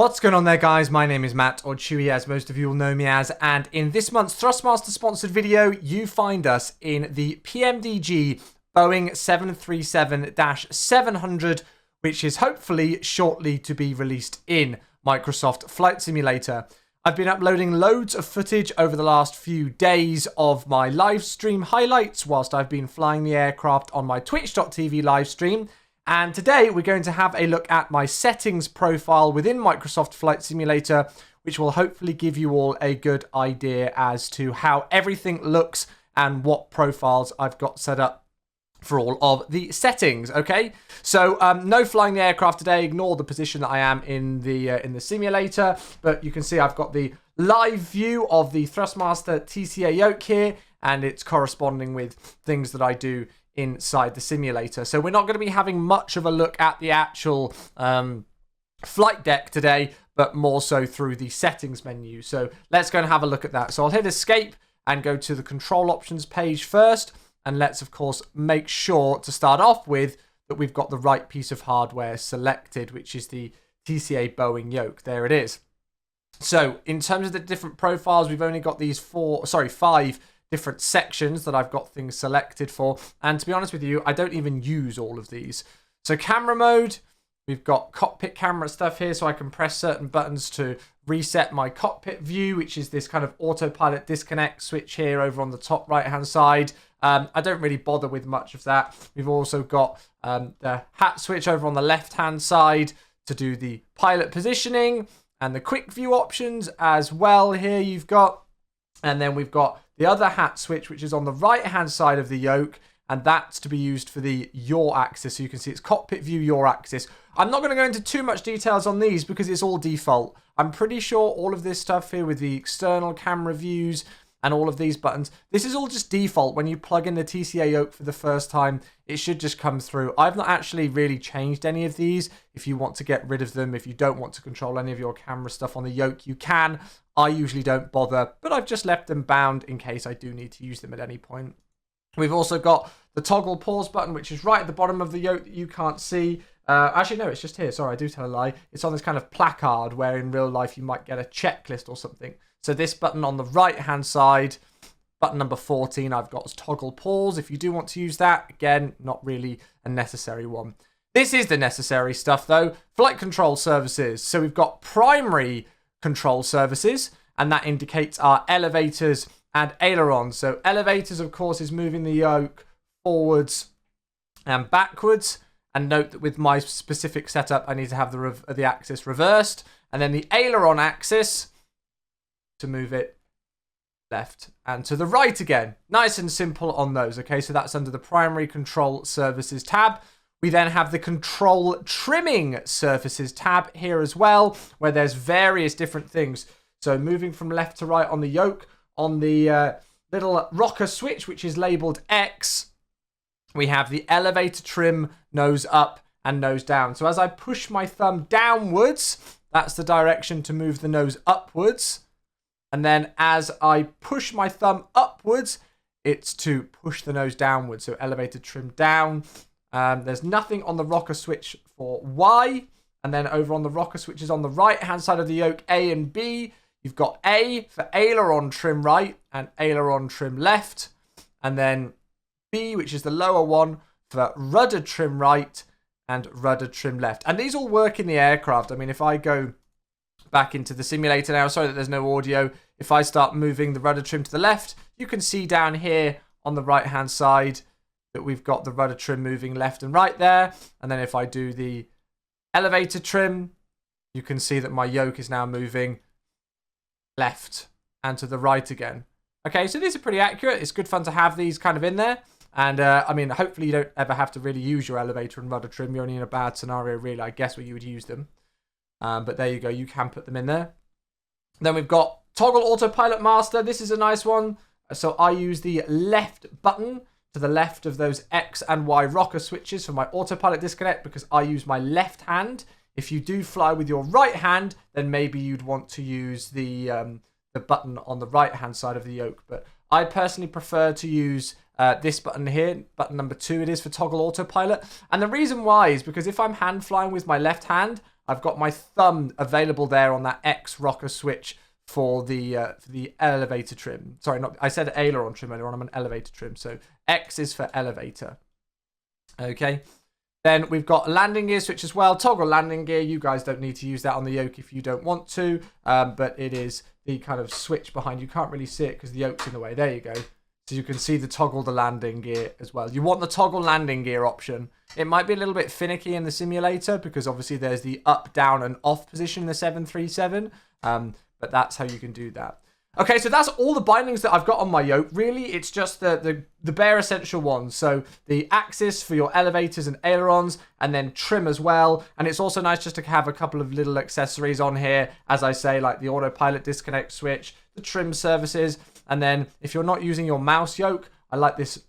What's going on there, guys? My name is Matt, or Chewy as most of you will know me as, and in this month's Thrustmaster sponsored video, you find us in the PMDG Boeing 737-700, which is hopefully shortly to be released in Microsoft Flight Simulator. I've been uploading loads of footage over the last few days of my live stream highlights whilst I've been flying the aircraft on my twitch.tv live stream. And today we're going to have a look at my settings profile within Microsoft Flight Simulator, which will hopefully give you all a good idea as to how everything looks and what profiles I've got set up for all of the settings. Okay, so no flying the aircraft today. Ignore the position that I am in the simulator, but you can see I've got the live view of the Thrustmaster TCA Yoke here, and it's corresponding with things that I do inside the simulator. So we're not going to be having much of a look at the actual flight deck today, but more so through the settings menu. So let's go and have a look at that. So I'll hit escape and go to the control options page first. And let's, of course, make sure to start off with that we've got the right piece of hardware selected, which is the TCA Boeing Yoke. There it is. So in terms of the different profiles, we've only got these five different sections that I've got things selected for. And to be honest with you, I don't even use all of these. So camera mode, we've got cockpit camera stuff here, so I can press certain buttons to reset my cockpit view, which is this kind of autopilot disconnect switch here over on the top right hand side. I don't really bother with much of that. We've also got the hat switch over on the left hand side to do the pilot positioning, and the quick view options as well here you've got. And then we've got the other hat switch, which is on the right hand side of the yoke, and that's to be used for the yaw axis. So you can see it's cockpit view, yaw axis. I'm not going to go into too much details on these because it's all default. I'm pretty sure all of this stuff here with the external camera views and all of these buttons, this is all just default. When you plug in the TCA Yoke for the first time, it should just come through. I've not actually really changed any of these. If you want to get rid of them, if you don't want to control any of your camera stuff on the Yoke, you can. I usually don't bother, but I've just left them bound in case I do need to use them at any point. We've also got the toggle pause button, which is right at the bottom of the Yoke that you can't see. Actually, no, it's just here. Sorry, I do tell a lie. It's on this kind of placard where in real life you might get a checklist or something. So this button on the right-hand side, button number 14, I've got toggle pause. If you do want to use that, again, not really a necessary one. This is the necessary stuff, though. Flight control services. So we've got primary control services, and that indicates our elevators and ailerons. So elevators, of course, is moving the yoke forwards and backwards. And note that with my specific setup, I need to have the axis reversed. And then the aileron axis to move it left and to the right again. Nice and simple on those. Okay, so that's under the primary control services tab. We then have the control trimming surfaces tab here as well, where there's various different things. So moving from left to right on the yoke, on the little rocker switch, which is labeled X, we have the elevator trim, nose up and nose down. So as I push my thumb downwards, that's the direction to move the nose upwards. And then as I push my thumb upwards, it's to push the nose downwards. So elevator trim down. There's nothing on the rocker switch for Y. And then over on the rocker switches on the right-hand side of the yoke, A and B, you've got A for aileron trim right and aileron trim left. And then B, which is the lower one, for rudder trim right and rudder trim left. And these all work in the aircraft. I mean, if I go back into the simulator now, sorry that there's no audio. If I start moving the rudder trim to the left, you can see down here on the right hand side that we've got the rudder trim moving left and right there. And then if I do the elevator trim, you can see that my yoke is now moving left and to the right again. Okay, so these are pretty accurate. It's good fun to have these kind of in there. And I mean, hopefully you don't ever have to really use your elevator and rudder trim. You're only in a bad scenario, really, I guess, where you would use them. But there you go. You can put them in there. Then we've got toggle autopilot master. This is a nice one. So I use the left button to the left of those X and Y rocker switches for my autopilot disconnect because I use my left hand. If you do fly with your right hand, then maybe you'd want to use the button on the right hand side of the yoke. But I personally prefer to use this button here, button number 2 it is for toggle autopilot. And the reason why is because if I'm hand flying with my left hand, I've got my thumb available there on that X rocker switch for the elevator trim. Sorry, I said aileron trim earlier on. I'm an elevator trim. So X is for elevator. Okay. Then we've got landing gear switch as well. Toggle landing gear. You guys don't need to use that on the Yoke if you don't want to. But it is the kind of switch behind. You can't really see it because the Yoke's in the way. There you go. So you can see the toggle the landing gear as well. You want the toggle landing gear option. It might be a little bit finicky in the simulator because obviously there's the up, down, and off position in the 737. But that's how you can do that. Okay, so that's all the bindings that I've got on my Yoke. Really, it's just the bare essential ones. So the axis for your elevators and ailerons, and then trim as well. And it's also nice just to have a couple of little accessories on here, as I say, like the autopilot disconnect switch, the trim services, and then if you're not using your mouse Yoke, I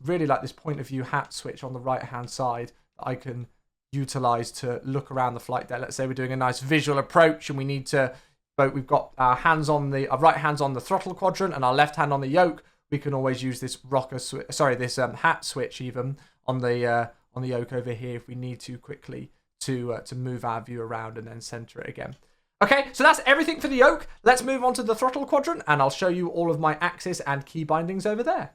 really like this point of view hat switch on the right-hand side that I can utilize to look around the flight deck. Let's say we're doing a nice visual approach and we need to. But we've got our hands on the right hands on the throttle quadrant and our left hand on the Yoke. We can always use this hat switch even on the Yoke over here if we need to quickly to move our view around and then center it again. Okay, so that's everything for the Yoke. Let's move on to the throttle quadrant and I'll show you all of my axis and key bindings over there.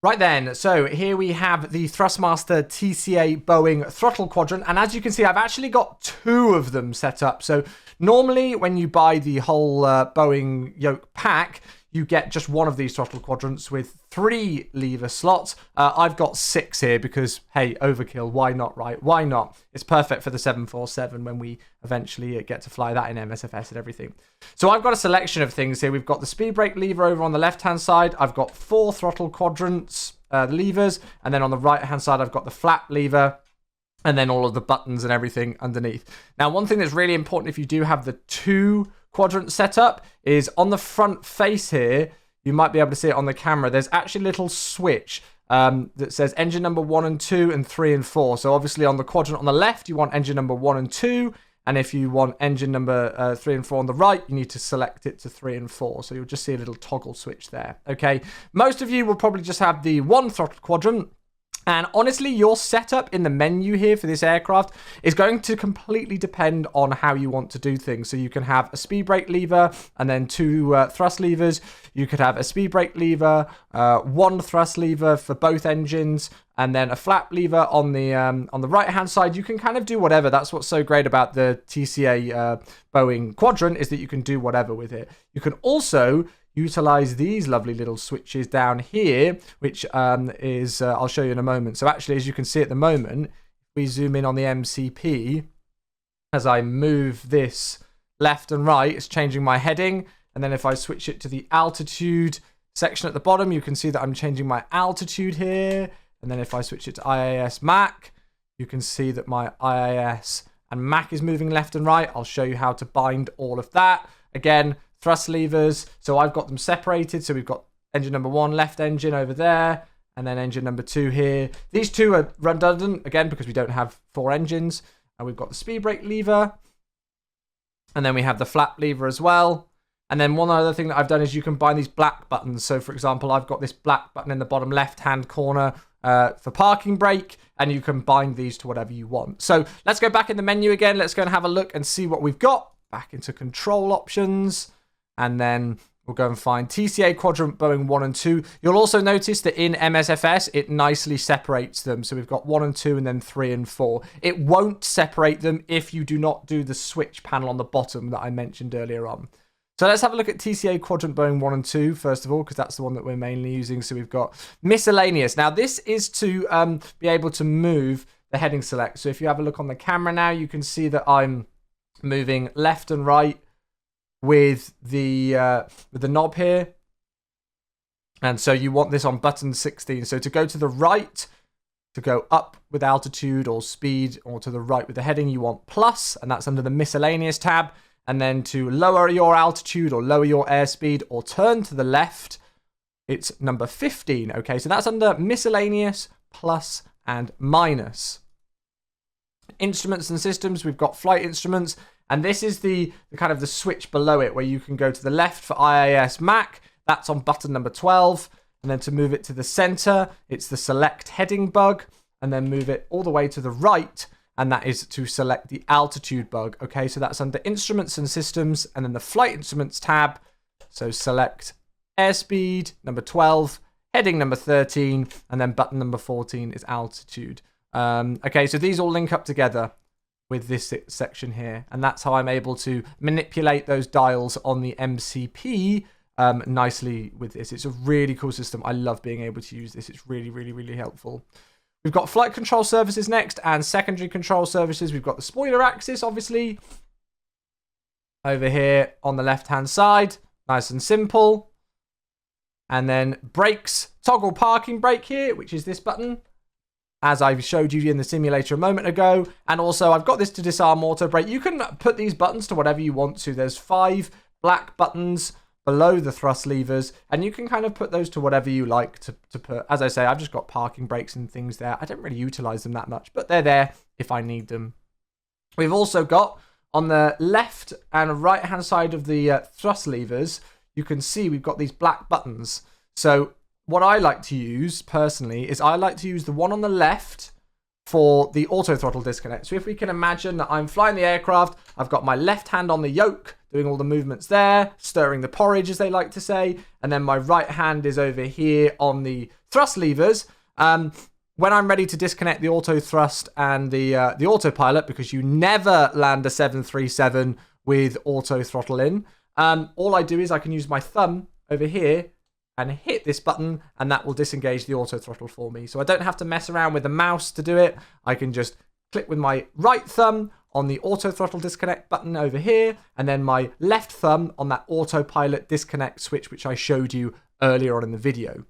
Right then, so here we have the Thrustmaster TCA Boeing throttle quadrant, and as you can see, I've actually got two of them set up. So normally when you buy the whole Boeing Yoke pack, you get just one of these throttle quadrants with 3 lever slots. I've got 6 here because, hey, overkill, why not, right? Why not? It's perfect for the 747 when we eventually get to fly that in MSFS and everything. So I've got a selection of things here. We've got the speed brake lever over on the left-hand side. I've got 4 throttle quadrants, levers, and then on the right-hand side, I've got the flap lever, and then all of the buttons and everything underneath. Now, one thing that's really important if you do have the 2 quadrant setup is on the front face here, you might be able to see it on the camera, there's actually a little switch that says engine number 1 and 2 and 3 and 4. So obviously on the quadrant on the left, you want engine number 1 and 2. And if you want engine number 3 and 4 on the right, you need to select it to 3 and 4. So you'll just see a little toggle switch there. Okay. Most of you will probably just have the 1 throttle quadrant. And honestly, your setup in the menu here for this aircraft is going to completely depend on how you want to do things. So you can have a speed brake lever and then 2 thrust levers. You could have a speed brake lever, 1 thrust lever for both engines, and then a flap lever on the right-hand side. You can kind of do whatever. That's what's so great about the TCA Boeing Quadrant is that you can do whatever with it. You can also utilize these lovely little switches down here, which is, I'll show you in a moment. So actually, as you can see at the moment, if we zoom in on the MCP, as I move this left and right, it's changing my heading. And then if I switch it to the altitude section at the bottom, you can see that I'm changing my altitude here. And then if I switch it to IAS Mac, you can see that my IAS and Mac is moving left and right. I'll show you how to bind all of that. Again, thrust levers, so I've got them separated. So we've got engine number 1, left engine over there, and then engine number 2 here. These 2 are redundant, again, because we don't have 4 engines. And we've got the speed brake lever, and then we have the flap lever as well. And then one other thing that I've done is you can bind these black buttons. So for example, I've got this black button in the bottom left-hand corner for parking brake, and you can bind these to whatever you want. So let's go back in the menu again. Let's go and have a look and see what we've got. Back into control options. And then we'll go and find TCA Quadrant Boeing 1 and 2. You'll also notice that in MSFS, it nicely separates them. So we've got 1 and 2 and then 3 and 4. It won't separate them if you do not do the switch panel on the bottom that I mentioned earlier on. So let's have a look at TCA Quadrant Boeing 1 and 2, first of all, because that's the one that we're mainly using. So we've got miscellaneous. Now, this is to be able to move the heading select. So if you have a look on the camera now, you can see that I'm moving left and right with the knob here. And so you want this on button 16. So to go to the right, to go up with altitude or speed, or to the right with the heading, you want plus, and that's under the miscellaneous tab. And then to lower your altitude or lower your airspeed or turn to the left, it's number 15. Okay, so that's under miscellaneous, plus, and minus. Instruments and systems, we've got flight instruments. And this is the kind of the switch below it where you can go to the left for IAS Mac. That's on button number 12. And then to move it to the center, it's the select heading bug. And then move it all the way to the right. and that is to select the altitude bug. Okay, so that's under Instruments and Systems, and then the Flight Instruments tab. So select airspeed, number 12, heading number 13, and then button number 14 is altitude. Okay, so these all link up together with this section here, and that's how I'm able to manipulate those dials on the MCP nicely with this. It's a really cool system. I love being able to use this. It's really, really, really helpful. We've got flight control services next and secondary control services. We've got the spoiler axis, obviously, over here on the left-hand side. Nice and simple. And then brakes, toggle parking brake here, which is this button, as I showed you in the simulator a moment ago. And also I've got this to disarm auto brake. You can put these buttons to whatever you want to. There's 5 black buttons below the thrust levers, and you can kind of put those to whatever you like to put. As I say, I've just got parking brakes and things there. I don't really utilize them that much, but they're there if I need them. We've also got on the left and right hand side of the thrust levers, you can see we've got these black buttons. So what I like to use personally is I like to use the one on the left for the auto throttle disconnect. So if we can imagine that I'm flying the aircraft, I've got my left hand on the yoke, doing all the movements there, stirring the porridge, as they like to say, and then my right hand is over here on the thrust levers. When I'm ready to disconnect the auto thrust and the autopilot, because you never land a 737 with auto throttle in, all I do is I can use my thumb over here and hit this button, and that will disengage the auto throttle for me. So I don't have to mess around with the mouse to do it. I can just click with my right thumb on the auto throttle disconnect button over here, and then my left thumb on that autopilot disconnect switch, which I showed you earlier on in the video.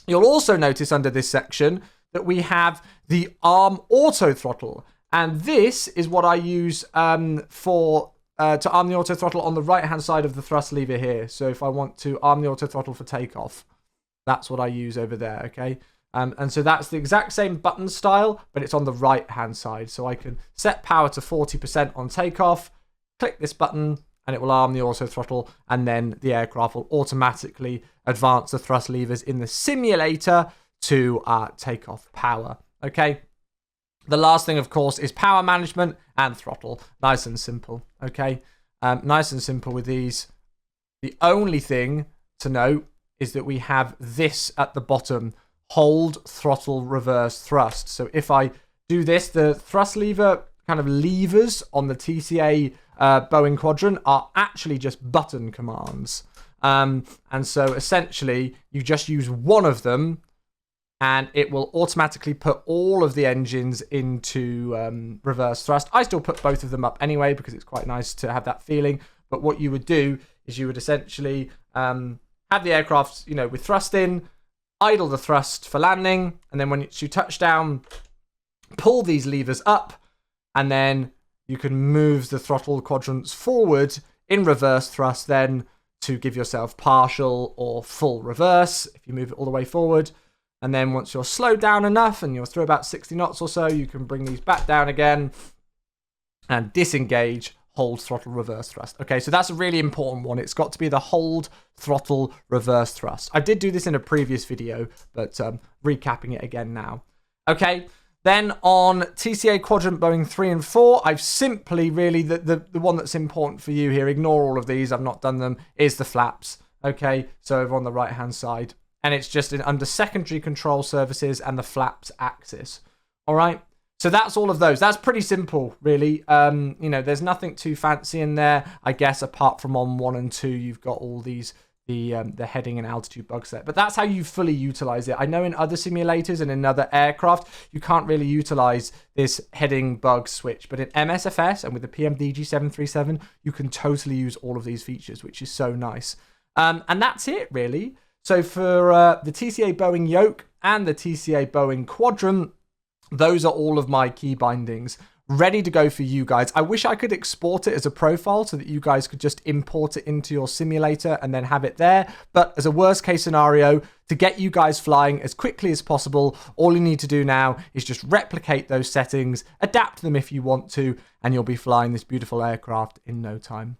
You'll also notice under this section that we have the arm auto throttle, and this is what I use to arm the auto throttle on the right hand side of the thrust lever here. So if I want to arm the auto throttle for takeoff, that's what I use over there, okay? And so that's the exact same button style, but it's on the right hand side. So I can set power to 40% on takeoff, click this button, and it will arm the auto throttle, and then the aircraft will automatically advance the thrust levers in the simulator to take off power, okay? The last thing, of course, is power management and throttle. Nice and simple, okay? Nice and simple with these. The only thing to note is that we have this at the bottom, hold throttle reverse thrust. So if I do this, the thrust lever kind of levers on the TCA Boeing Quadrant are actually just button commands. And so essentially, you just use one of them, and it will automatically put all of the engines into reverse thrust. I still put both of them up anyway because it's quite nice to have that feeling. But what you would do is you would essentially have the aircraft, with thrust in, idle the thrust for landing, and then when you touch down, pull these levers up, and then you can move the throttle quadrants forward in reverse thrust then to give yourself partial or full reverse if you move it all the way forward. And then once you're slowed down enough and you're through about 60 knots or so, you can bring these back down again and disengage, hold throttle reverse thrust. Okay, so that's a really important one. It's got to be the hold throttle reverse thrust. I did do this in a previous video, but recapping it again now. Okay, then on TCA Quadrant Boeing 3 and 4, I've simply really, the one that's important for you here, ignore all of these, I've not done them, is the flaps. Okay, so over on the right-hand side. And it's just under secondary control services and the flaps axis. All right. So that's all of those. That's pretty simple, really. There's nothing too fancy in there, I guess, apart from on 1 and 2, you've got all these, the heading and altitude bugs there. But that's how you fully utilize it. I know in other simulators and in other aircraft, you can't really utilize this heading bug switch. But in MSFS and with the PMDG 737, you can totally use all of these features, which is so nice. And that's it, really. So for the TCA Boeing Yoke and the TCA Boeing Quadrant, those are all of my key bindings ready to go for you guys. I wish I could export it as a profile so that you guys could just import it into your simulator and then have it there. But as a worst case scenario, to get you guys flying as quickly as possible, all you need to do now is just replicate those settings, adapt them if you want to, and you'll be flying this beautiful aircraft in no time.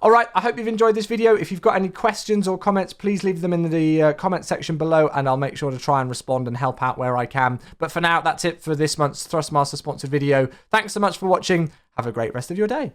All right, I hope you've enjoyed this video. If you've got any questions or comments, please leave them in the comment section below, and I'll make sure to try and respond and help out where I can. But for now, that's it for this month's Thrustmaster sponsored video. Thanks so much for watching. Have a great rest of your day.